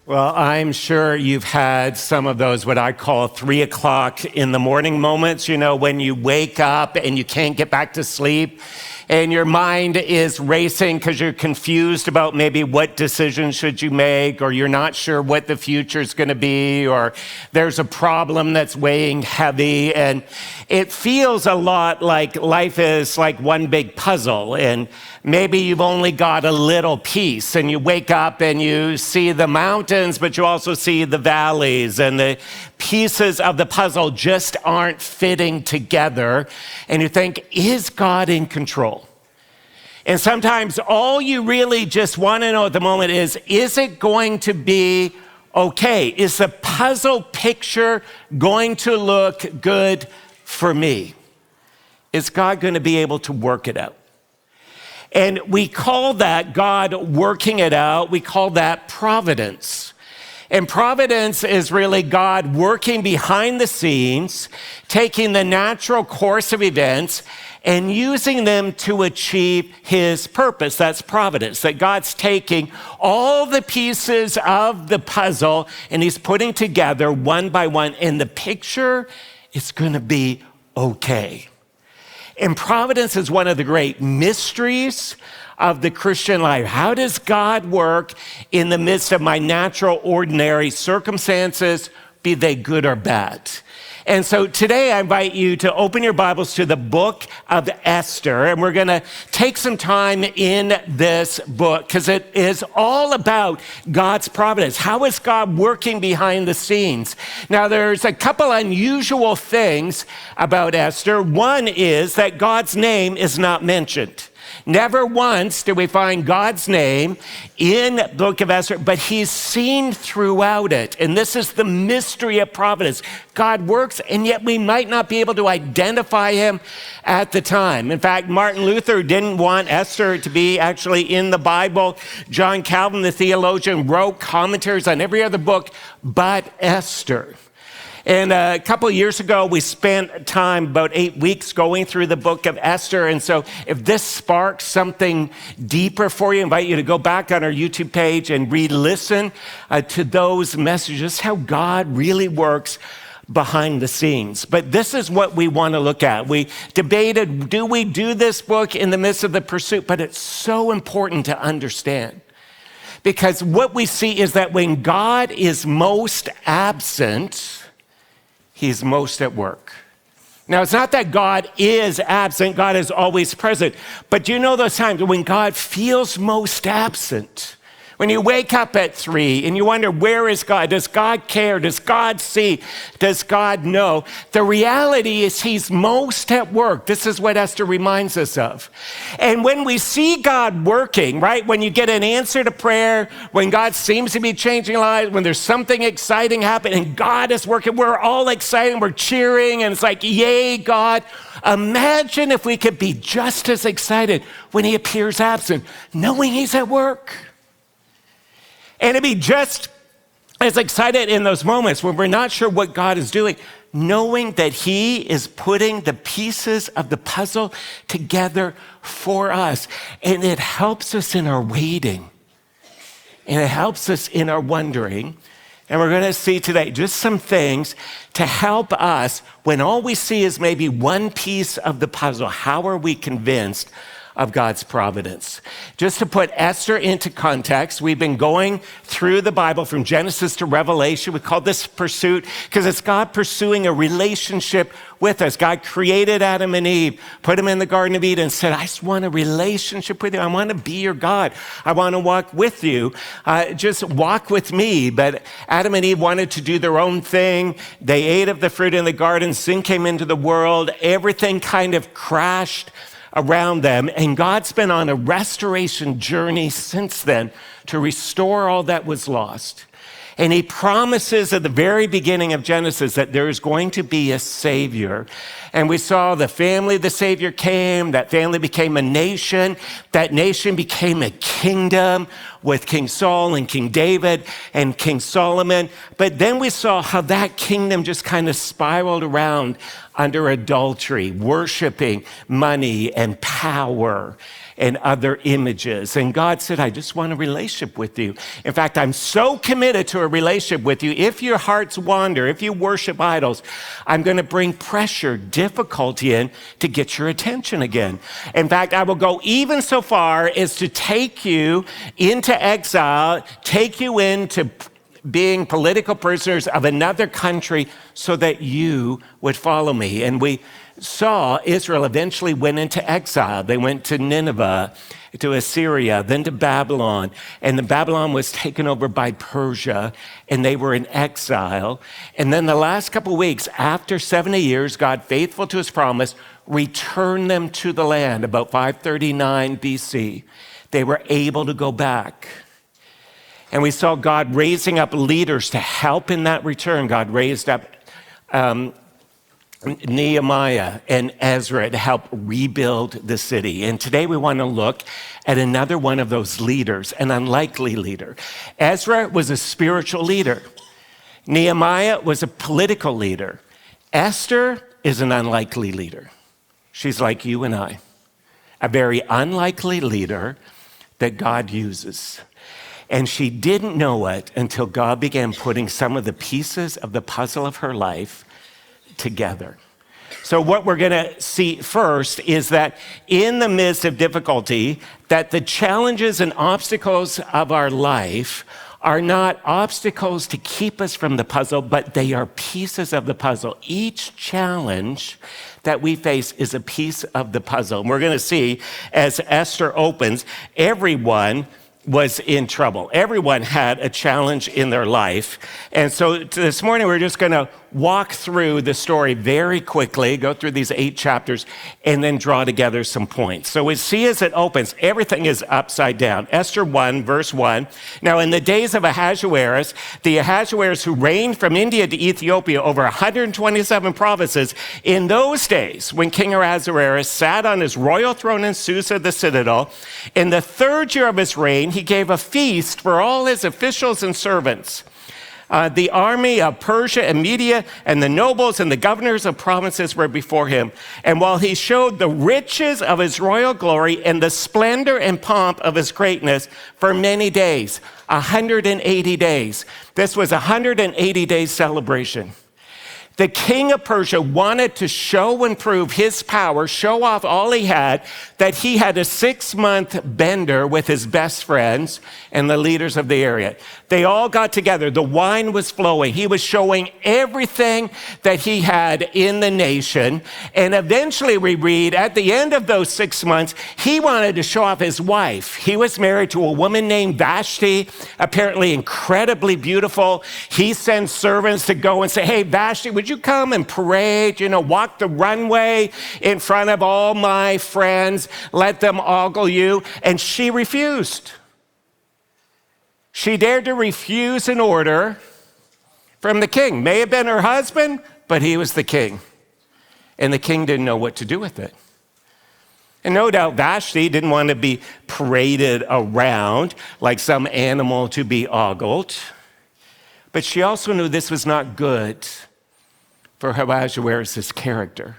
Well, I'm sure you've had some of those, what I call 3 o'clock in the morning moments, when you wake up and you can't get back to sleep and your mind is racing because you're confused about maybe what decision should you make, or you're not sure what the future is going to be, or there's a problem that's weighing heavy. And it feels a lot like life is like one big puzzle, and maybe you've only got a little piece, and you wake up and you see the mountains, but you also see the valleys, and the pieces of the puzzle just aren't fitting together. And you think, is God in control? And sometimes all you really just want to know at the moment is it going to be okay? Is the puzzle picture going to look good for me? Is God going to be able to work it out? And we call that God working it out. We call that providence. And providence is really God working behind the scenes, taking the natural course of events and using them to achieve his purpose. That's providence, that God's taking all the pieces of the puzzle and he's putting together one by one, and the picture is going to be okay. And providence is one of the great mysteries of the Christian life. How does God work in the midst of my natural, ordinary circumstances, be they good or bad? And so today I invite you to open your Bibles to the book of Esther, and we're going to take some time in this book because it is all about God's providence. How is God working behind the scenes? Now, there's a couple unusual things about Esther. One is that God's name is not mentioned. Never once do we find God's name in the book of Esther, but he's seen throughout it. And this is the mystery of providence. God works, and yet we might not be able to identify him at the time. In fact, Martin Luther didn't want Esther to be actually in the Bible. John Calvin, the theologian, wrote commentaries on every other book but Esther. And a couple of years ago, we spent time, about 8 weeks, going through the book of Esther. And so if this sparks something deeper for you, I invite you to go back on our YouTube page and re-listen to those messages, how God really works behind the scenes. But this is what we want to look at. We debated, do we do this book in the midst of the pursuit? But it's so important to understand. Because what we see is that when God is most absent, he's most at work. Now, it's not that God is absent, God is always present. But do you know those times when God feels most absent? When you wake up at 3 and you wonder, where is God? Does God care? Does God see? Does God know? The reality is he's most at work. This is what Esther reminds us of. And when we see God working, right? When you get an answer to prayer, when God seems to be changing lives, when there's something exciting happening and God is working, we're all excited, we're cheering, and it's like, yay, God. Imagine if we could be just as excited when he appears absent, knowing he's at work. And to be just as excited in those moments when we're not sure what God is doing, knowing that he is putting the pieces of the puzzle together for us. And it helps us in our waiting. And it helps us in our wondering. And we're going to see today just some things to help us when all we see is maybe one piece of the puzzle. How are we convinced of God's providence? Just to put Esther into context, we've been going through the Bible from Genesis to Revelation. We call this pursuit because it's God pursuing a relationship with us. God created Adam and Eve, put them in the Garden of Eden, and said, I just want a relationship with you. I want to be your God. I want to walk with you. Just walk with me. But Adam and Eve wanted to do their own thing. They ate of the fruit in the garden. Sin came into the world. Everything kind of crashed around them, and God's been on a restoration journey since then to restore all that was lost. And he promises at the very beginning of Genesis that there is going to be a Savior. And we saw the family the Savior came, that family became a nation, that nation became a kingdom, with King Saul and King David and King Solomon. But then we saw how that kingdom just kind of spiraled around under adultery, worshiping money and power and other images. And God said, I just want a relationship with you. In fact, I'm so committed to a relationship with you. If your hearts wander, if you worship idols, I'm going to bring pressure, difficulty in to get your attention again. In fact, I will go even so far as to take you into exile, take you into being political prisoners of another country so that you would follow me. And we saw Israel eventually went into exile. They went to Nineveh, to Assyria, then to Babylon. And the Babylon was taken over by Persia, and they were in exile. And then the last couple of weeks, after 70 years, God, faithful to his promise, returned them to the land about 539 BC. They were able to go back. And we saw God raising up leaders to help in that return. God raised up Nehemiah and Ezra to help rebuild the city. And today we want to look at another one of those leaders, an unlikely leader. Ezra was a spiritual leader. Nehemiah was a political leader. Esther is an unlikely leader. She's like you and I, a very unlikely leader that God uses. And she didn't know it until God began putting some of the pieces of the puzzle of her life together. So what we're going to see first is that in the midst of difficulty, that the challenges and obstacles of our life are not obstacles to keep us from the puzzle, but they are pieces of the puzzle. Each challenge that we face is a piece of the puzzle. And we're going to see as Esther opens, everyone was in trouble. Everyone had a challenge in their life. And so this morning, we're just going to walk through the story very quickly, go through these 8 chapters, and then draw together some points. So we see as it opens, everything is upside down. Esther 1, verse 1. Now, in the days of Ahasuerus, the Ahasuerus who reigned from India to Ethiopia over 127 provinces, in those days, when King Ahasuerus sat on his royal throne in Susa, the citadel, in the 3rd year of his reign, he gave a feast for all his officials and servants. The army of Persia and Media and the nobles and the governors of provinces were before him. And while he showed the riches of his royal glory and the splendor and pomp of his greatness for many days, 180 days. This was a 180-day celebration. The king of Persia wanted to show and prove his power, show off all he had, that he had a 6-month bender with his best friends and the leaders of the area. They all got together. The wine was flowing. He was showing everything that he had in the nation. And eventually we read at the end of those 6 months, he wanted to show off his wife. He was married to a woman named Vashti, apparently incredibly beautiful. He sends servants to go and say, hey, Vashti, would you come and parade, walk the runway in front of all my friends, let them ogle you? And she refused. She dared to refuse an order from the king. May have been her husband, but he was the king. And the king didn't know what to do with it. And no doubt Vashti didn't want to be paraded around like some animal to be ogled. But she also knew this was not good for Ahasuerus' character.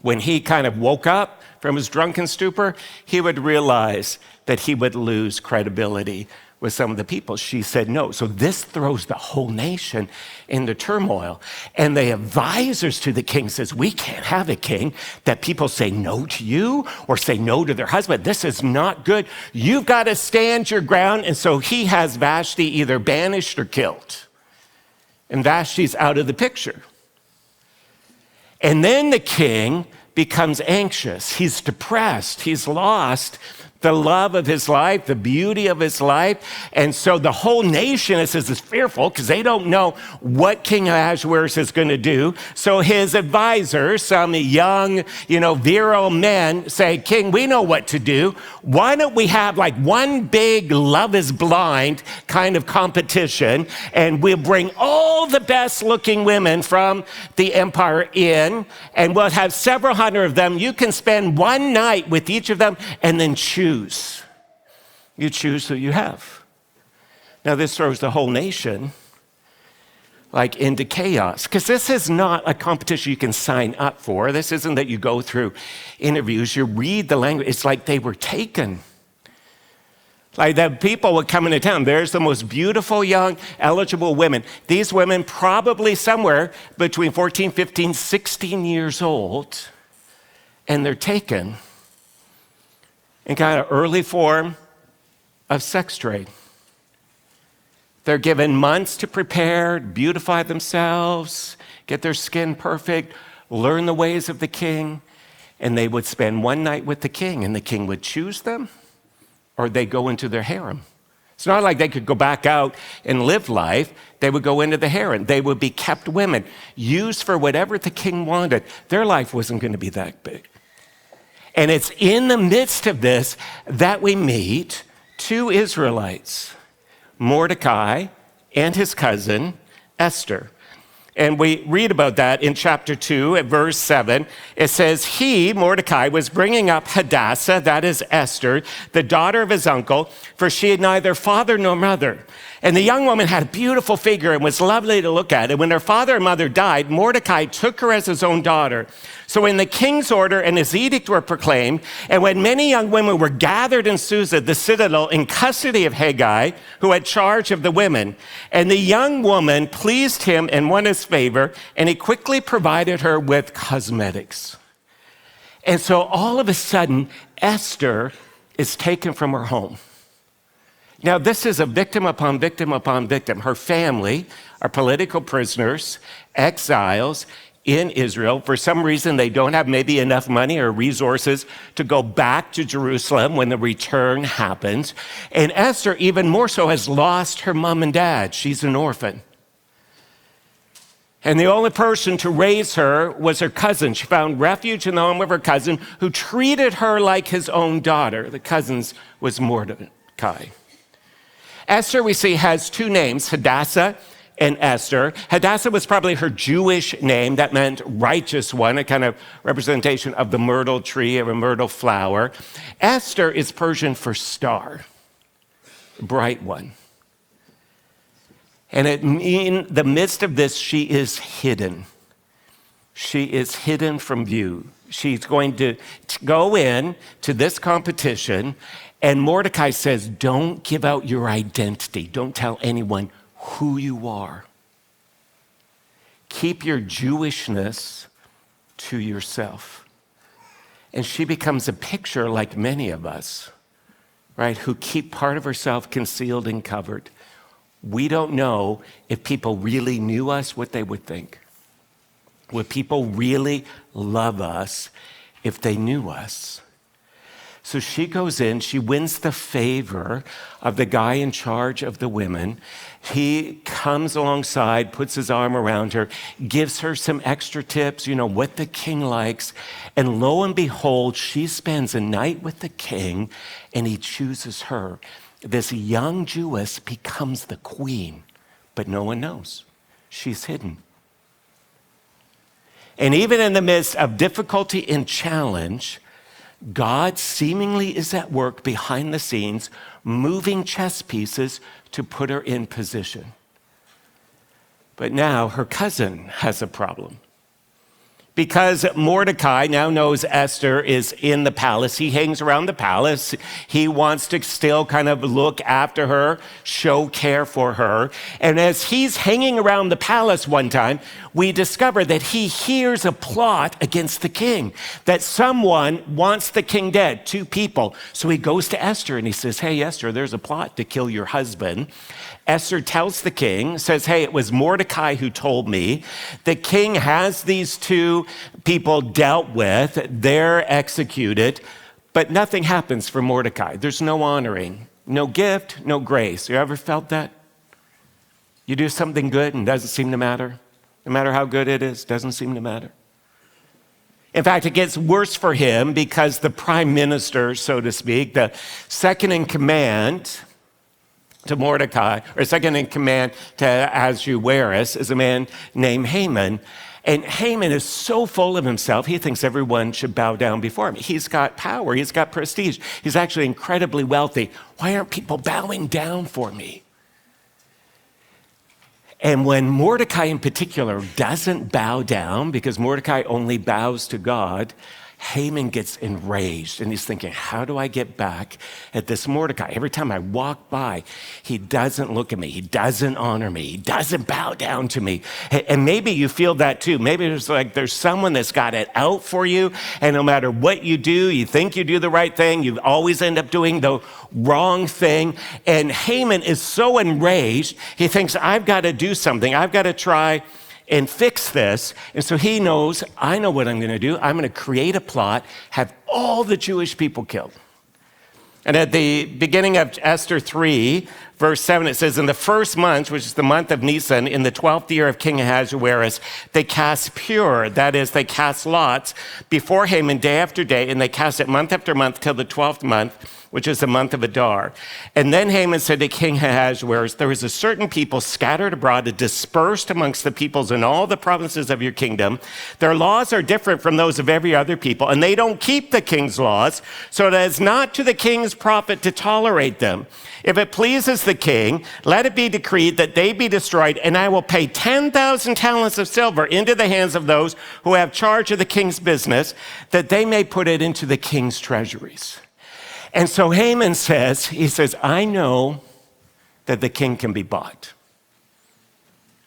When he kind of woke up from his drunken stupor, he would realize that he would lose credibility with some of the people. She said no. So this throws the whole nation into turmoil. And the advisors to the king says, we can't have a king that people say no to you or say no to their husband. This is not good. You've got to stand your ground. And so he has Vashti either banished or killed. And Vashti's out of the picture. And then the king becomes anxious. He's depressed. He's lost the love of his life, the beauty of his life. And so the whole nation, it says, is fearful because they don't know what King Ahasuerus is going to do. So his advisors, some young, virile men say, King, we know what to do. Why don't we have like one big Love is Blind kind of competition, and we'll bring all the best looking women from the empire in, and we'll have several hundred of them. You can spend one night with each of them and then choose You choose who you have. Now, this throws the whole nation into chaos, because this is not a competition you can sign up for. This isn't that you go through interviews, you read the language. It's like they were taken. Like the people would come into town. There's the most beautiful, young, eligible women. These women probably somewhere between 14, 15, 16 years old, and they're taken in kind of early form of sex trade. They're given months to prepare, beautify themselves, get their skin perfect, learn the ways of the king, and they would spend one night with the king, and the king would choose them, or they go into their harem. It's not like they could go back out and live life. They would go into the harem. They would be kept women, used for whatever the king wanted. Their life wasn't going to be that big. And it's in the midst of this that we meet two Israelites, Mordecai and his cousin, Esther. And we read about that in chapter 2 at verse 7. It says, he, Mordecai, was bringing up Hadassah, that is Esther, the daughter of his uncle, for she had neither father nor mother. And the young woman had a beautiful figure and was lovely to look at. And when her father and mother died, Mordecai took her as his own daughter. So when the king's order and his edict were proclaimed, and when many young women were gathered in Susa, the citadel, in custody of Haggai, who had charge of the women, and the young woman pleased him and won his favor, and he quickly provided her with cosmetics. And so all of a sudden, Esther is taken from her home. Now, this is a victim upon victim upon victim. Her family are political prisoners, exiles in Israel. For some reason, they don't have maybe enough money or resources to go back to Jerusalem when the return happens. And Esther, even more so, has lost her mom and dad. She's an orphan. And the only person to raise her was her cousin. She found refuge in the home of her cousin, who treated her like his own daughter. The cousin's was Mordecai. Esther, we see, has two names, Hadassah and Esther. Hadassah was probably her Jewish name. That meant righteous one, a kind of representation of the myrtle tree or a myrtle flower. Esther is Persian for star, bright one. And in the midst of this, she is hidden. She is hidden from view. She's going to go in to this competition, and Mordecai says, don't give out your identity. Don't tell anyone who you are. Keep your Jewishness to yourself. And she becomes a picture, like many of us, right, who keep part of ourselves concealed and covered. We don't know if people really knew us, what they would think. Would people really love us if they knew us? So she goes in, she wins the favor of the guy in charge of the women. He comes alongside, puts his arm around her, gives her some extra tips, what the king likes. And lo and behold, she spends a night with the king, and he chooses her. This young Jewess becomes the queen, but no one knows. She's hidden. And even in the midst of difficulty and challenge, God seemingly is at work behind the scenes, moving chess pieces to put her in position. But now her cousin has a problem. Because Mordecai now knows Esther is in the palace, he hangs around the palace. He wants to still kind of look after her, show care for her. And as he's hanging around the palace one time, we discover that he hears a plot against the king, that someone wants the king dead, two people. So he goes to Esther and he says, hey, Esther, there's a plot to kill your husband. Esther tells the king, says, hey, it was Mordecai who told me. The king has these two people dealt with, they're executed, but nothing happens for Mordecai. There's no honoring, no gift, no grace. You ever felt that? You do something good and it doesn't seem to matter. No matter how good it is, doesn't seem to matter. In fact, it gets worse for him because the prime minister, so to speak, the second in command to Mordecai, or second in command to Ahasuerus, is a man named Haman. And Haman is so full of himself, he thinks everyone should bow down before him. He's got power, he's got prestige, he's actually incredibly wealthy. Why aren't people bowing down for me? And when Mordecai in particular doesn't bow down, because Mordecai only bows to God, Haman gets enraged and he's thinking, how do I get back at this Mordecai? Every time I walk by, he doesn't look at me. He doesn't honor me. He doesn't bow down to me. And maybe you feel that too. Maybe there's someone that's got it out for you. And no matter what you do, you think you do the right thing. You always end up doing the wrong thing. And Haman is so enraged. He thinks, I've got to do something. I've got to try and fix this. And so he knows, I know what I'm going to do. I'm going to create a plot, have all the Jewish people killed. And at the beginning of Esther 3, verse 7, it says, in the first month, which is the month of Nisan, in the 12th year of King Ahasuerus, they cast pure, that is, they cast lots before Haman day after day, and they cast it month after month till the 12th month, which is the month of Adar. And then Haman said to King Ahasuerus, there is a certain people scattered abroad and dispersed amongst the peoples in all the provinces of your kingdom. Their laws are different from those of every other people, and they don't keep the king's laws, so it is not to the king's profit to tolerate them. If it pleases the king, let it be decreed that they be destroyed, and I will pay 10,000 talents of silver into the hands of those who have charge of the king's business, that they may put it into the king's treasuries. And so Haman says, I know that the king can be bought.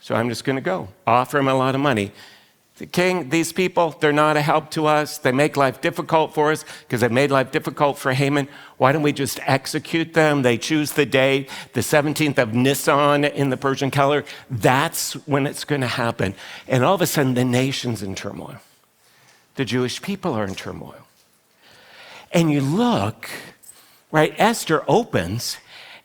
So I'm just going to go, offer him a lot of money. The king, these people, they're not a help to us. They make life difficult for us because they've made life difficult for Haman. Why don't we just execute them? They choose the day, the 17th of Nisan in the Persian calendar. That's when it's going to happen. And all of a sudden, the nation's in turmoil. The Jewish people are in turmoil. And you look, right, Esther opens,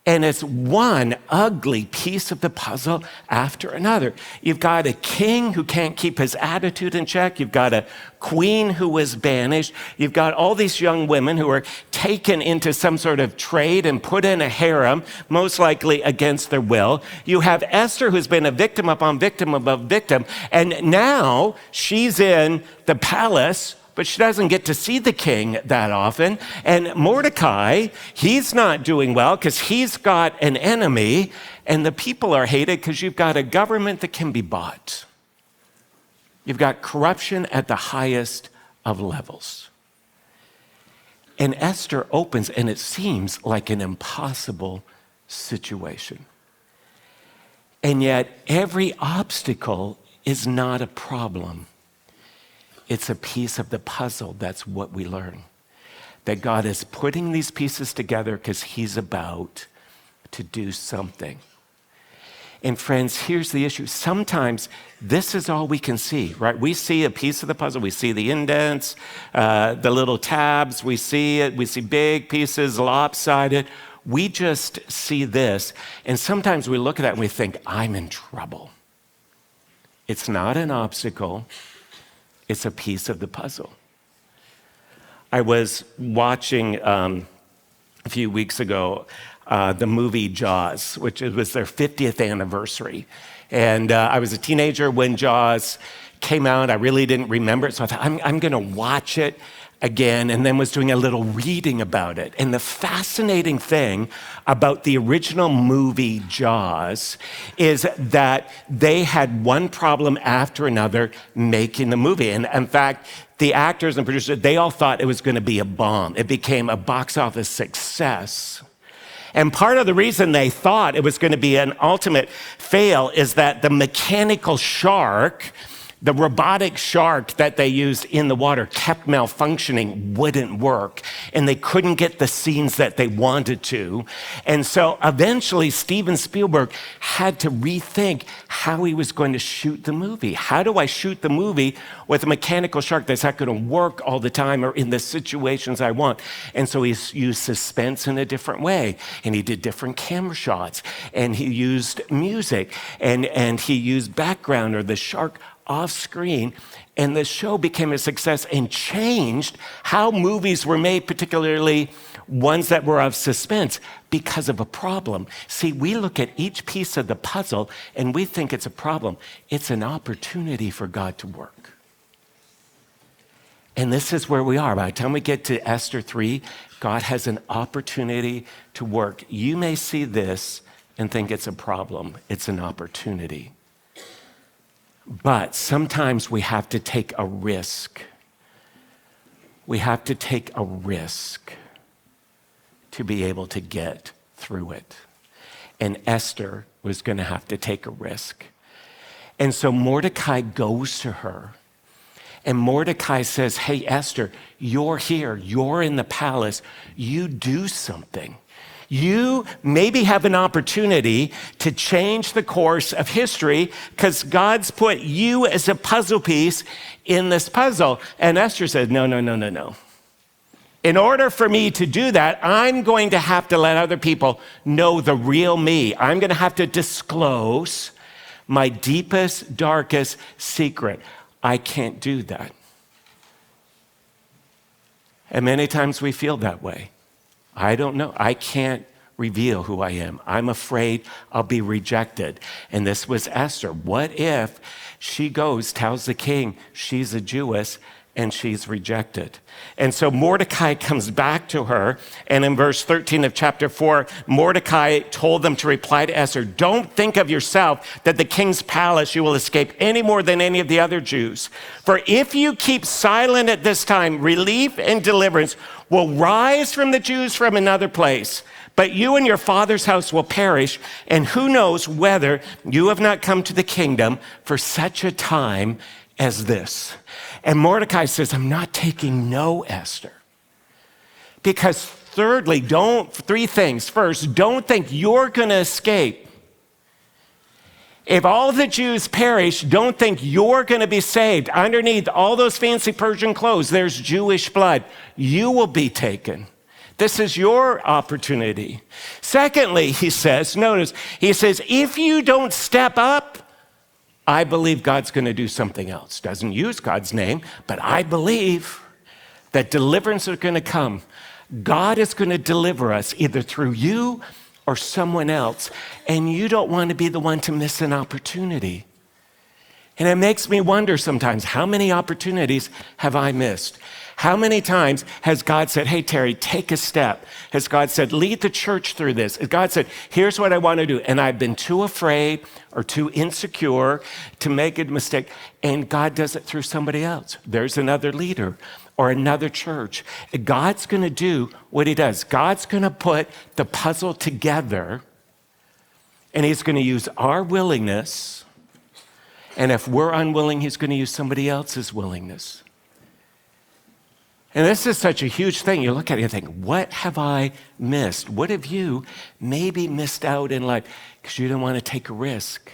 and it's one ugly piece of the puzzle after another. You've got a king who can't keep his attitude in check. You've got a queen who was banished. You've got all these young women who are taken into some sort of trade and put in a harem, most likely against their will. You have Esther, who's been a victim upon victim above victim, and now she's in the palace, but she doesn't get to see the king that often. And Mordecai, he's not doing well because he's got an enemy, and the people are hated because you've got a government that can be bought. You've got corruption at the highest of levels. And Esther opens, and it seems like an impossible situation. And yet, every obstacle is not a problem. It's a piece of the puzzle. That's what we learn. That God is putting these pieces together because he's about to do something. And friends, here's the issue. Sometimes this is all we can see, right? We see a piece of the puzzle. We see the indents, the little tabs. We see it. We see big pieces, lopsided. We just see this. And sometimes we look at that and we think, I'm in trouble. It's not an obstacle. It's a piece of the puzzle. I was watching a few weeks ago the movie Jaws, which was their 50th anniversary. And I was a teenager when Jaws came out. I really didn't remember it, so I thought, I'm going to watch it again, and then was doing a little reading about it. And the fascinating thing about the original movie Jaws is that they had one problem after another making the movie. And in fact, the actors and producers, they all thought it was going to be a bomb. It became a box office success. And part of the reason they thought it was going to be an ultimate fail is that the mechanical shark, the robotic shark that they used in the water, kept malfunctioning, wouldn't work, and they couldn't get the scenes that they wanted to. And so eventually Steven Spielberg had to rethink how he was going to shoot the movie. How do I shoot the movie with a mechanical shark that's not going to work all the time or in the situations I want? And so he used suspense in a different way, and he did different camera shots, and he used music, and he used background or the shark off screen, and the show became a success and changed how movies were made, particularly ones that were of suspense, because of a problem. See, we look at each piece of the puzzle and we think it's a problem. It's an opportunity for God to work. And this is where we are. By the time we get to Esther 3, God has an opportunity to work. You may see this and think it's a problem. It's an opportunity. But sometimes we have to take a risk. We have to take a risk to be able to get through it. And Esther was going to have to take a risk. And so Mordecai goes to her, and Mordecai says, hey, Esther, you're here. You're in the palace. You do something. You maybe have an opportunity to change the course of history because God's put you as a puzzle piece in this puzzle. And Esther said, no. In order for me to do that, I'm going to have to let other people know the real me. I'm going to have to disclose my deepest, darkest secret. I can't do that. And many times we feel that way. I don't know. I can't reveal who I am. I'm afraid I'll be rejected. And this was Esther. What if she goes, tells the king she's a Jewess, and she's rejected? And so Mordecai comes back to her, and in verse 13 of chapter 4, Mordecai told them to reply to Esther, don't think of yourself that the king's palace you will escape any more than any of the other Jews. For if you keep silent at this time, relief and deliverance will rise from the Jews from another place. But you and your father's house will perish, and who knows whether you have not come to the kingdom for such a time as this. And Mordecai says, I'm not taking no, Esther. Because thirdly, three things. First, don't think you're going to escape. If all the Jews perish, don't think you're going to be saved. Underneath all those fancy Persian clothes, there's Jewish blood. You will be taken. This is your opportunity. Secondly, he says, notice, he says, if you don't step up, I believe God's going to do something else. Doesn't use God's name, but I believe that deliverance is going to come. God is going to deliver us either through you or someone else, and you don't want to be the one to miss an opportunity. And it makes me wonder sometimes, how many opportunities have I missed? How many times has God said, hey, Terry, take a step? Has God said, lead the church through this? Has God said, here's what I want to do. And I've been too afraid or too insecure to make a mistake. And God does it through somebody else. There's another leader or another church. God's going to do what he does. God's going to put the puzzle together, and he's going to use our willingness. And if we're unwilling, he's going to use somebody else's willingness. And this is such a huge thing. You look at it and think, what have I missed? What have you maybe missed out in life because you didn't want to take a risk?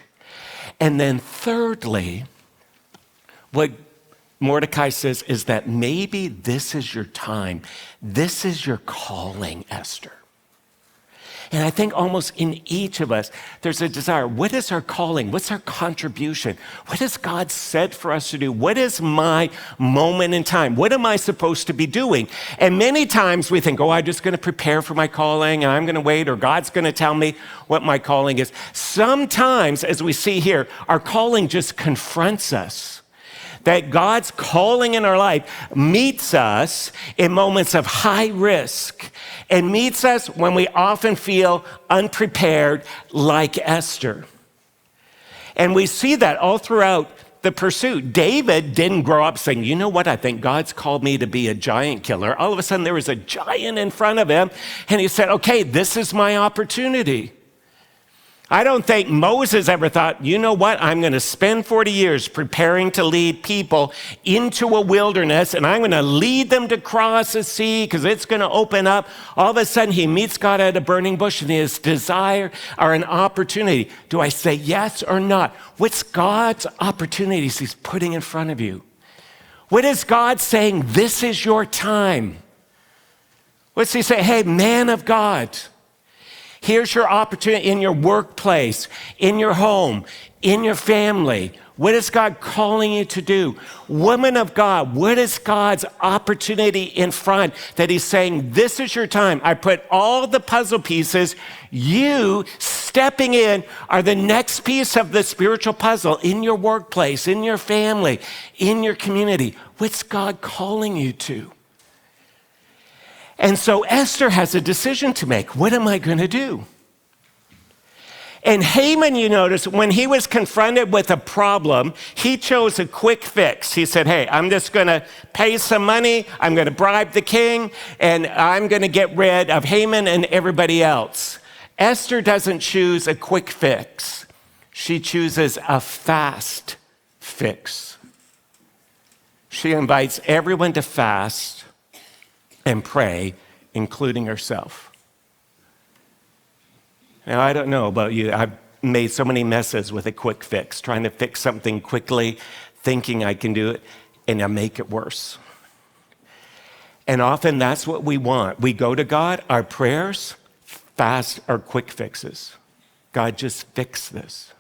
And then thirdly, what Mordecai says is that maybe this is your time. This is your calling, Esther. And I think almost in each of us, there's a desire. What is our calling? What's our contribution? What has God said for us to do? What is my moment in time? What am I supposed to be doing? And many times we think, I'm just going to prepare for my calling, and I'm going to wait, or God's going to tell me what my calling is. Sometimes, as we see here, our calling just confronts us. That God's calling in our life meets us in moments of high risk and meets us when we often feel unprepared, like Esther. And we see that all throughout the pursuit. David didn't grow up saying, you know what, I think God's called me to be a giant killer. All of a sudden there was a giant in front of him, and he said, okay, this is my opportunity. I don't think Moses ever thought, you know what, I'm going to spend 40 years preparing to lead people into a wilderness, and I'm going to lead them to cross a sea because it's going to open up. All of a sudden, he meets God at a burning bush, and his desire or an opportunity. Do I say yes or not? What's God's opportunities he's putting in front of you? What is God saying? This is your time. What's he say? Hey, man of God. Here's your opportunity in your workplace, in your home, in your family. What is God calling you to do? Woman of God, what is God's opportunity in front that he's saying, this is your time. I put all the puzzle pieces. You stepping in are the next piece of the spiritual puzzle in your workplace, in your family, in your community. What's God calling you to? And so Esther has a decision to make. What am I going to do? And Haman, you notice, when he was confronted with a problem, he chose a quick fix. He said, hey, I'm just going to pay some money. I'm going to bribe the king, and I'm going to get rid of Haman and everybody else. Esther doesn't choose a quick fix. She chooses a fast fix. She invites everyone to fast and pray, including herself. Now, I don't know about you. I've made so many messes with a quick fix, trying to fix something quickly, thinking I can do it, and I make it worse. And often that's what we want. We go to God, our prayers, fast or quick fixes. God, just fix this.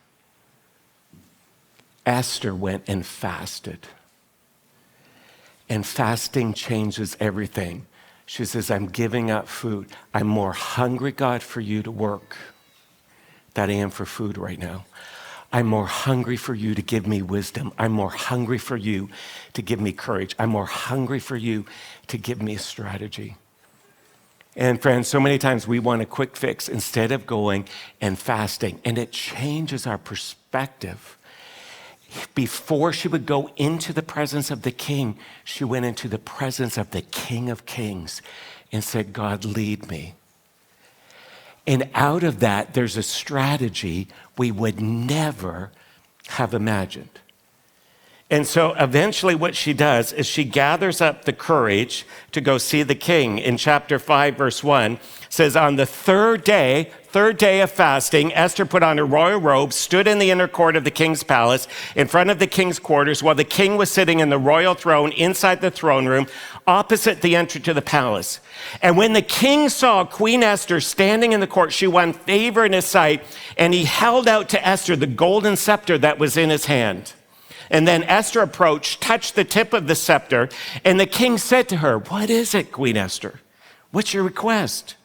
Esther went and fasted. And fasting changes everything. She says, I'm giving up food. I'm more hungry, God, for you to work than I am for food right now. I'm more hungry for you to give me wisdom. I'm more hungry for you to give me courage. I'm more hungry for you to give me a strategy. And friends, so many times we want a quick fix instead of going and fasting. And it changes our perspective. Before she would go into the presence of the king, she went into the presence of the King of Kings and said, God, lead me. And out of that, there's a strategy we would never have imagined. And so eventually what she does is she gathers up the courage to go see the king. In chapter 5, verse 1, says, on the third day of fasting, Esther put on her royal robe, stood in the inner court of the king's palace, in front of the king's quarters, while the king was sitting in the royal throne inside the throne room, opposite the entry to the palace. And when the king saw Queen Esther standing in the court, she won favor in his sight, and he held out to Esther the golden scepter that was in his hand. And then Esther approached, touched the tip of the scepter, and the king said to her, what is it, Queen Esther? What's your request?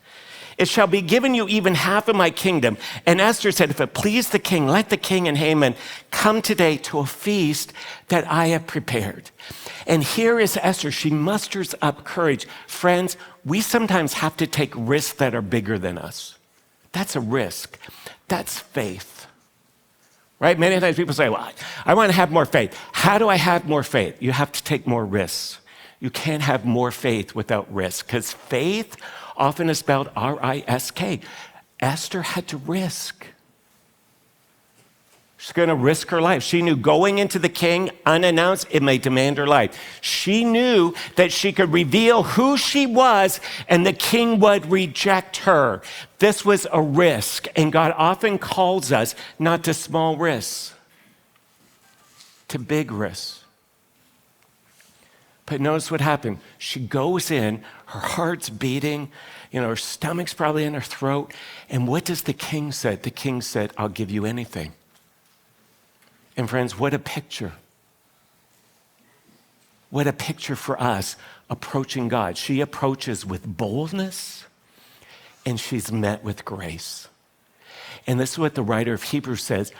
It shall be given you even half of my kingdom. And Esther said, if it please the king, let the king and Haman come today to a feast that I have prepared. And here is Esther. She musters up courage. Friends, we sometimes have to take risks that are bigger than us. That's a risk. That's faith. Right? Many times people say, well, I want to have more faith. How do I have more faith? You have to take more risks. You can't have more faith without risk, because faith often is spelled R-I-S-K. Esther had to risk. She's going to risk her life. She knew going into the king unannounced, it may demand her life. She knew that she could reveal who she was and the king would reject her. This was a risk, and God often calls us not to small risks, to big risks. But notice what happened. She goes in, her heart's beating, her stomach's probably in her throat. And what does the king say? The king said, I'll give you anything. And friends, what a picture. What a picture for us approaching God. She approaches with boldness, and she's met with grace. And this is what the writer of Hebrews says,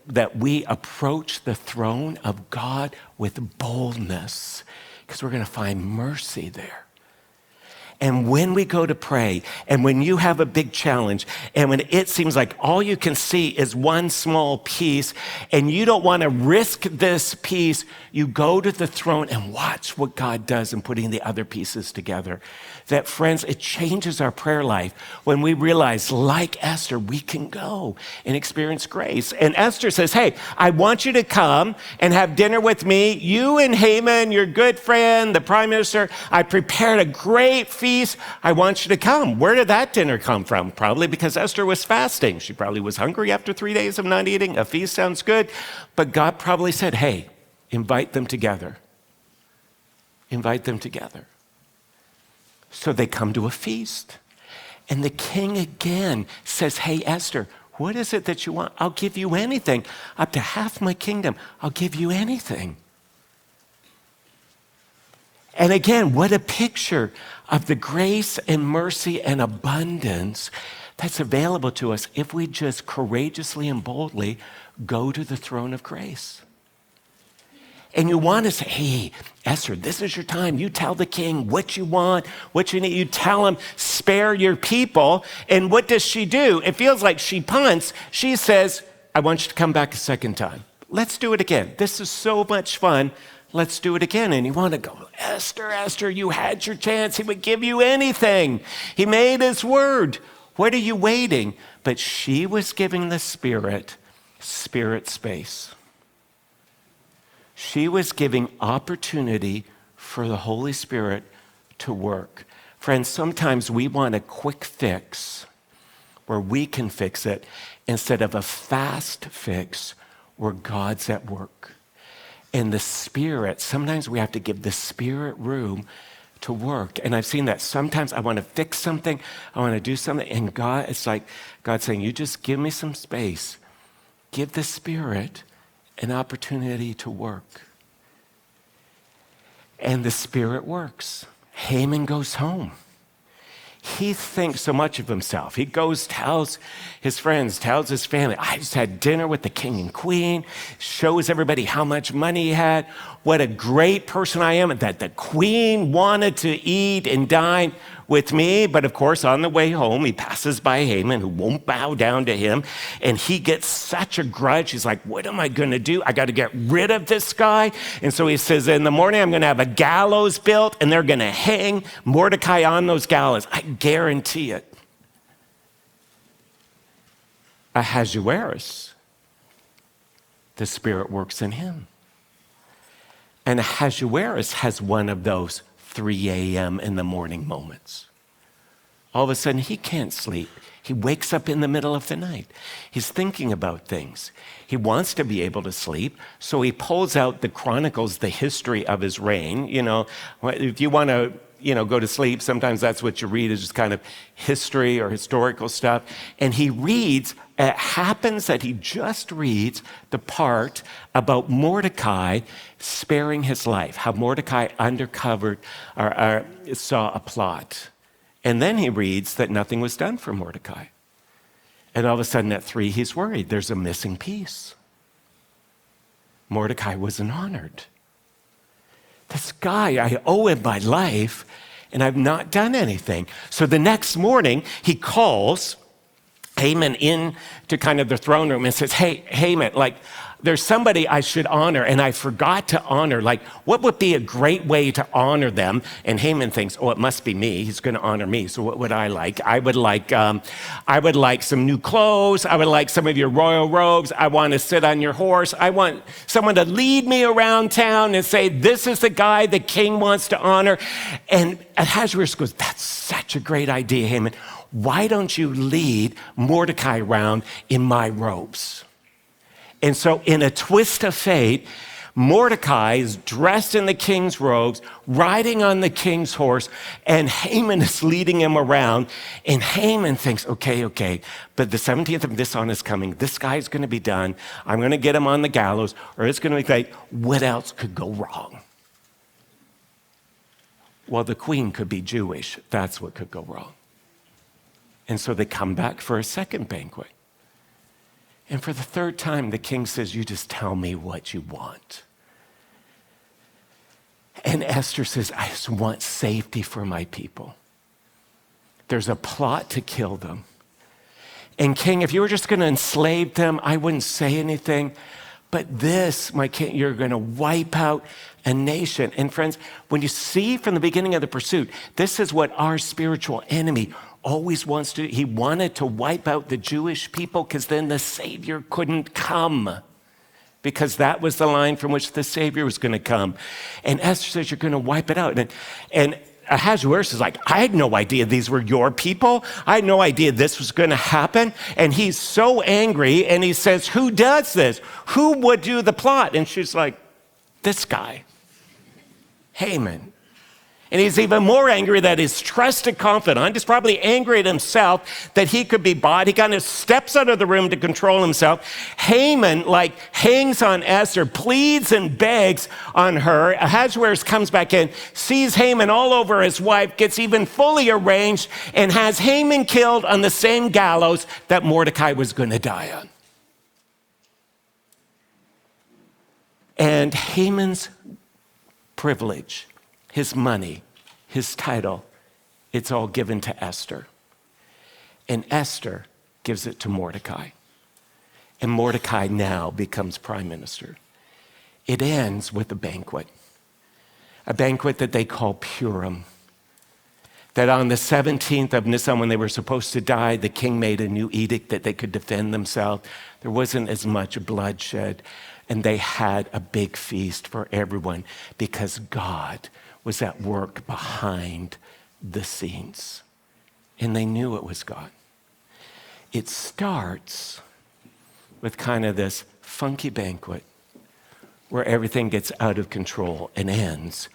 that we approach the throne of God with boldness, because we're going to find mercy there. And when we go to pray, and when you have a big challenge, and when it seems like all you can see is one small piece, and you don't want to risk this piece, you go to the throne and watch what God does in putting the other pieces together. That, friends, it changes our prayer life when we realize, like Esther, we can go and experience grace. And Esther says, hey, I want you to come and have dinner with me. You and Haman, your good friend, the prime minister, I prepared a great feast. I want you to come. Where did that dinner come from? Probably because Esther was fasting. She probably was hungry after 3 days of not eating. A feast sounds good. But God probably said, hey, invite them together. Invite them together. So they come to a feast. And the king again says, hey, Esther, what is it that you want? I'll give you anything. Up to half my kingdom, I'll give you anything. And again, what a picture of the grace and mercy and abundance that's available to us if we just courageously and boldly go to the throne of grace. And you want to say, hey, Esther, this is your time. You tell the king what you want, what you need. You tell him, spare your people. And what does she do? It feels like she punts. She says, I want you to come back a second time. Let's do it again. This is so much fun. Let's do it again. And you want to go, Esther, Esther, you had your chance. He would give you anything. He made his word. What are you waiting? But she was giving the Spirit space. She was giving opportunity for the Holy Spirit to work. Friends, sometimes we want a quick fix where we can fix it instead of a fast fix where God's at work. And the Spirit, sometimes we have to give the Spirit room to work. And I've seen that. Sometimes I want to fix something, I want to do something, and God, it's like God saying, you just give me some space. Give the Spirit an opportunity to work. And the Spirit works. Haman goes home. He thinks so much of himself. He goes, tells his friends, tells his family, I just had dinner with the king and queen, shows everybody how much money he had, what a great person I am, and that the queen wanted to eat and dine with me. But of course, on the way home, he passes by Haman, who won't bow down to him, and he gets such a grudge. He's like, what am I going to do? I got to get rid of this guy. And so he says, in the morning, I'm going to have a gallows built, and they're going to hang Mordecai on those gallows. I guarantee it. Ahasuerus, the Spirit works in him. And Ahasuerus has one of those 3 a.m. in the morning moments. All of a sudden, he can't sleep. He wakes up in the middle of the night. He's thinking about things. He wants to be able to sleep, so he pulls out the chronicles, the history of his reign. You know, if you want to, go to sleep, sometimes that's what you read is just kind of history or historical stuff. And he reads, it happens that he just reads the part about Mordecai sparing his life, how Mordecai undercovered or saw a plot. And then he reads that nothing was done for Mordecai. And all of a sudden at 3, he's worried. There's a missing piece. Mordecai wasn't honored. This guy, I owe him my life, and I've not done anything. So the next morning, he calls Haman in to kind of the throne room and says, hey, Haman, there's somebody I should honor, and I forgot to honor. What would be a great way to honor them? And Haman thinks, it must be me. He's going to honor me. So what would I like? I would like some new clothes. I would like some of your royal robes. I want to sit on your horse. I want someone to lead me around town and say, this is the guy the king wants to honor. And Ahasuerus goes, that's such a great idea, Haman. Why don't you lead Mordecai around in my robes? And so in a twist of fate, Mordecai is dressed in the king's robes, riding on the king's horse, and Haman is leading him around. And Haman thinks, okay, but the 17th of Nisan is coming. This guy's going to be done. I'm going to get him on the gallows, or it's going to be like, what else could go wrong? Well, the queen could be Jewish. That's what could go wrong. And so they come back for a second banquet. And for the 3rd time, the king says, you just tell me what you want. And Esther says, I just want safety for my people. There's a plot to kill them. And king, if you were just going to enslave them, I wouldn't say anything. But this, my king, you're going to wipe out a nation. And friends, when you see from the beginning of the pursuit, this is what our spiritual enemy always wants to do. He wanted to wipe out the Jewish people because then the Savior couldn't come, because that was the line from which the Savior was going to come. And Esther says, you're going to wipe it out. And Ahasuerus is like, I had no idea these were your people. I had no idea this was going to happen. And he's so angry, and he says, who does this? Who would do the plot? And she's like, this guy, Haman. And he's even more angry that his trusted confidant is probably angry at himself that he could be bought. He kind of steps out of the room to control himself. Haman hangs on Esther, pleads and begs on her. Ahasuerus comes back in, sees Haman all over his wife, gets even fully arranged, and has Haman killed on the same gallows that Mordecai was going to die on. And Haman's privilege, his money, his title, it's all given to Esther. And Esther gives it to Mordecai. And Mordecai now becomes prime minister. It ends with a banquet that they call Purim. That on the 17th of Nisan, when they were supposed to die, the king made a new edict that they could defend themselves. There wasn't as much bloodshed. And they had a big feast for everyone because God was at work behind the scenes. And they knew it was God. It starts with kind of this funky banquet where everything gets out of control and ends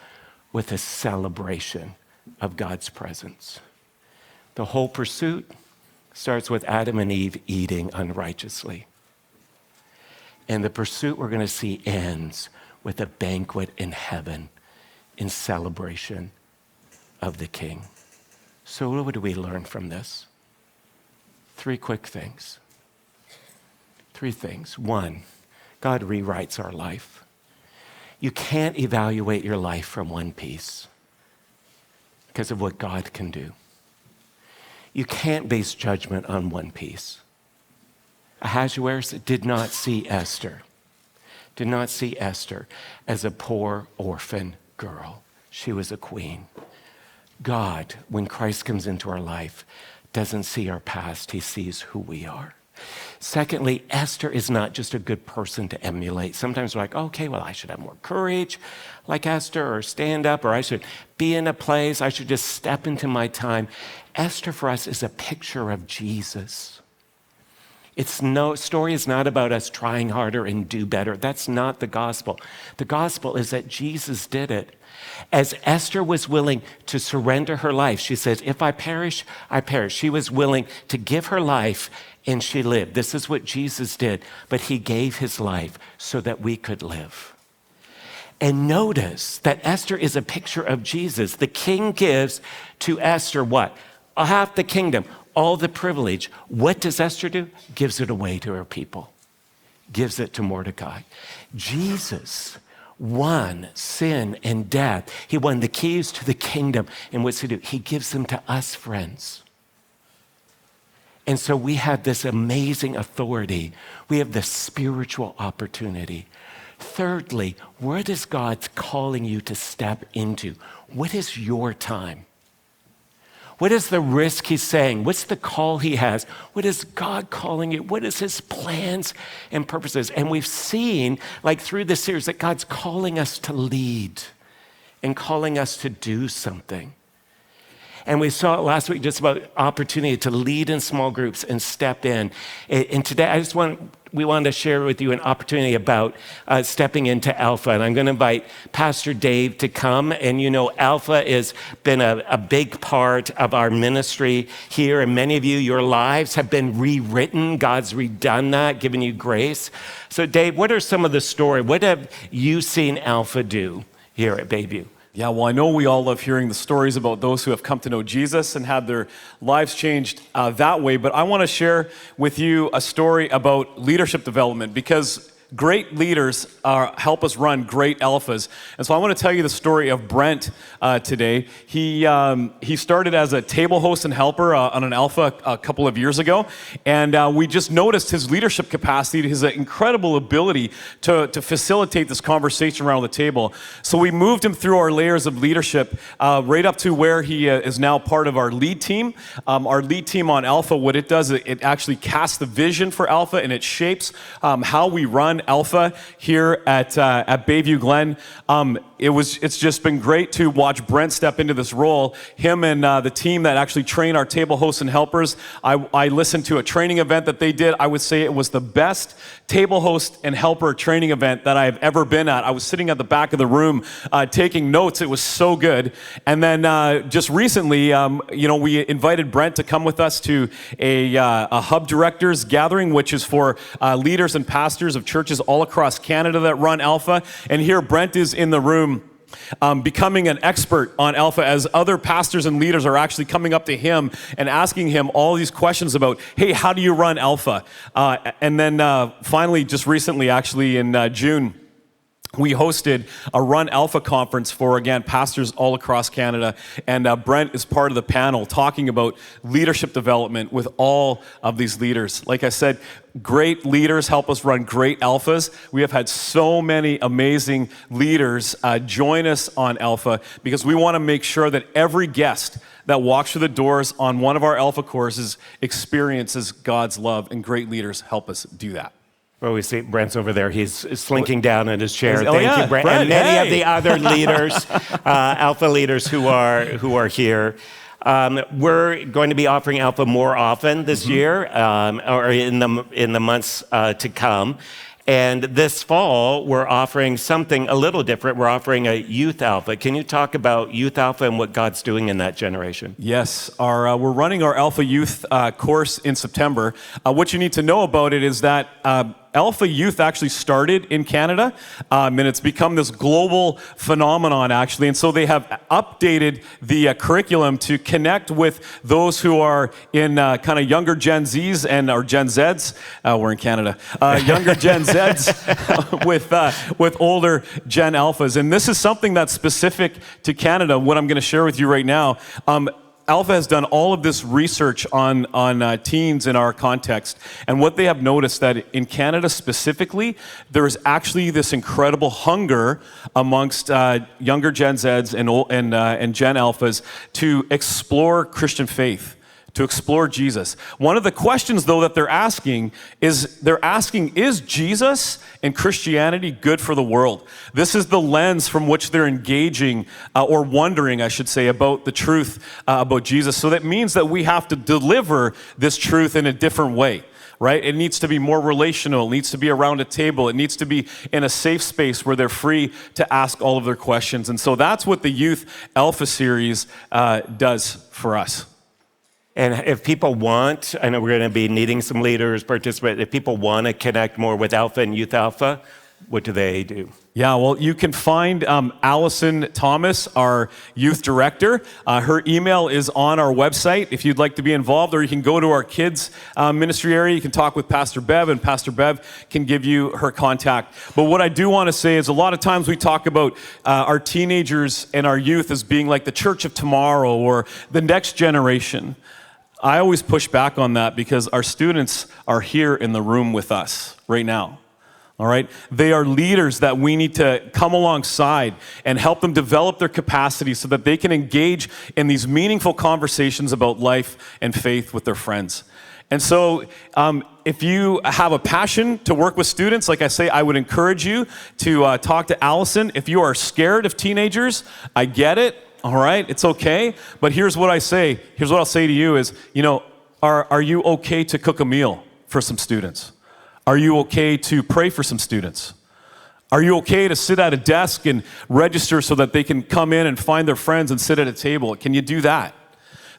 with a celebration of God's presence. The whole pursuit starts with Adam and Eve eating unrighteously. And the pursuit we're going to see ends with a banquet in heaven in celebration of the King. So what do we learn from this? 3 quick things. 3 things. 1, God rewrites our life. You can't evaluate your life from one piece because of what God can do. You can't base judgment on one piece. Ahasuerus did not see Esther as a poor orphan girl. She was a queen. God, when Christ comes into our life, doesn't see our past. He sees who we are. Secondly, Esther is not just a good person to emulate. Sometimes we're like, okay, well, I should have more courage like Esther, or stand up, or I should be in a place. I should just step into my time. Esther for us is a picture of Jesus. Story is not about us trying harder and do better. That's not the gospel. The gospel is that Jesus did it. As Esther was willing to surrender her life, she says, if I perish, I perish. She was willing to give her life and she lived. This is what Jesus did, but he gave his life so that we could live. And notice that Esther is a picture of Jesus. The king gives to Esther what? Half the kingdom. All the privilege. What does Esther do? Gives it away to her people. Gives it to Mordecai. Jesus won sin and death. He won the keys to the kingdom. And what's he do? He gives them to us, friends. And so we have this amazing authority. We have this spiritual opportunity. Thirdly, what is God calling you to step into? What is your time? What is the risk he's saying? What's the call he has? What is God calling you? What is his plans and purposes? And we've seen, like through this series, that God's calling us to lead and calling us to do something. And we saw it last week just about opportunity to lead in small groups and step in. And today we wanted to share with you an opportunity about stepping into Alpha. And I'm going to invite Pastor Dave to come. And you know, Alpha has been a big part of our ministry here. And many of you, your lives have been rewritten. God's redone that, given you grace. So Dave, what are some of the stories? What have you seen Alpha do here at Bayview? Yeah, well, I know we all love hearing the stories about those who have come to know Jesus and had their lives changed that way, but I want to share with you a story about leadership development because great leaders help us run great alphas. And so I want to tell you the story of Brent today. He started as a table host and helper on an alpha a couple of years ago. And we just noticed his leadership capacity, his incredible ability to facilitate this conversation around the table. So we moved him through our layers of leadership right up to where he is now part of our lead team. Our lead team on Alpha, what it does, it actually casts the vision for Alpha and it shapes how we run Alpha here at Bayview Glen. it's just been great to watch Brent step into this role. Him and the team that actually train our table hosts and helpers. I listened to a training event that they did. I would say it was the best table host and helper training event that I've ever been at. I was sitting at the back of the room taking notes. It was so good. And then just recently, we invited Brent to come with us to a hub directors gathering, which is for leaders and pastors of churches all across Canada that run Alpha. And here Brent is in the room becoming an expert on Alpha as other pastors and leaders are actually coming up to him and asking him all these questions about, hey, how do you run Alpha? And then finally, just recently, actually in June, we hosted a Run Alpha conference for, again, pastors all across Canada. And Brent is part of the panel talking about leadership development with all of these leaders. Like I said, great leaders help us run great Alphas. We have had so many amazing leaders join us on Alpha because we want to make sure that every guest that walks through the doors on one of our Alpha courses experiences God's love, and great leaders help us do that. Well, we see Brent's over there. He's slinking down in his chair. Thank you, Brent. And many of the other leaders, Alpha leaders who are here. We're going to be offering Alpha more often this year, or in the months to come. And this fall, we're offering something a little different. We're offering a Youth Alpha. Can you talk about Youth Alpha and what God's doing in that generation? Yes, we're running our Alpha Youth course in September. What you need to know about it is that Alpha Youth actually started in Canada, and it's become this global phenomenon, actually. And so they have updated the curriculum to connect with those who are in kind of younger Gen Zs or Gen Zs. We're in Canada. Younger Gen Zs with older Gen Alphas. And this is something that's specific to Canada, what I'm going to share with you right now. Alpha has done all of this research on teens in our context, and what they have noticed that in Canada specifically, there is actually this incredible hunger amongst younger Gen Zs and Gen Alphas to explore Christian faith, to explore Jesus. One of the questions, though, that they're asking, is Jesus and Christianity good for the world? This is the lens from which they're engaging, or wondering, I should say, about the truth about Jesus. So that means that we have to deliver this truth in a different way. Right? It needs to be more relational. It needs to be around a table. It needs to be in a safe space where they're free to ask all of their questions. And so that's what the Youth Alpha series does for us. And if people want, I know we're going to be needing some leaders, participate. If people want to connect more with Alpha and Youth Alpha, what do they do? Yeah, well, you can find Allison Thomas, our youth director. Her email is on our website if you'd like to be involved, or you can go to our kids ministry area. You can talk with Pastor Bev, and Pastor Bev can give you her contact. But what I do want to say is a lot of times we talk about our teenagers and our youth as being like the church of tomorrow or the next generation. I always push back on that because our students are here in the room with us right now. All right? They are leaders that we need to come alongside and help them develop their capacity so that they can engage in these meaningful conversations about life and faith with their friends. And so if you have a passion to work with students, like I say, I would encourage you to talk to Allison. If you are scared of teenagers, I get it. All right, it's okay. But here's what I say. Here's what I'll say to you is, are you okay to cook a meal for some students? Are you okay to pray for some students? Are you okay to sit at a desk and register so that they can come in and find their friends and sit at a table? Can you do that?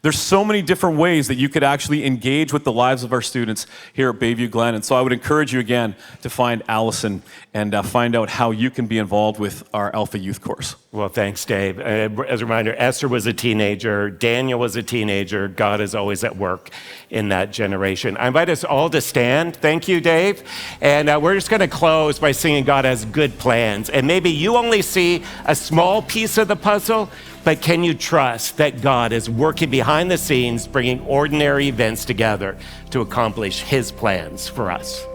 There's so many different ways that you could actually engage with the lives of our students here at Bayview Glen. And so I would encourage you again to find Allison and find out how you can be involved with our Alpha Youth course. Well, thanks, Dave. As a reminder, Esther was a teenager. Daniel was a teenager. God is always at work in that generation. I invite us all to stand. Thank you, Dave. And we're just going to close by singing God Has Good Plans. And maybe you only see a small piece of the puzzle, but can you trust that God is working behind the scenes, bringing ordinary events together to accomplish his plans for us?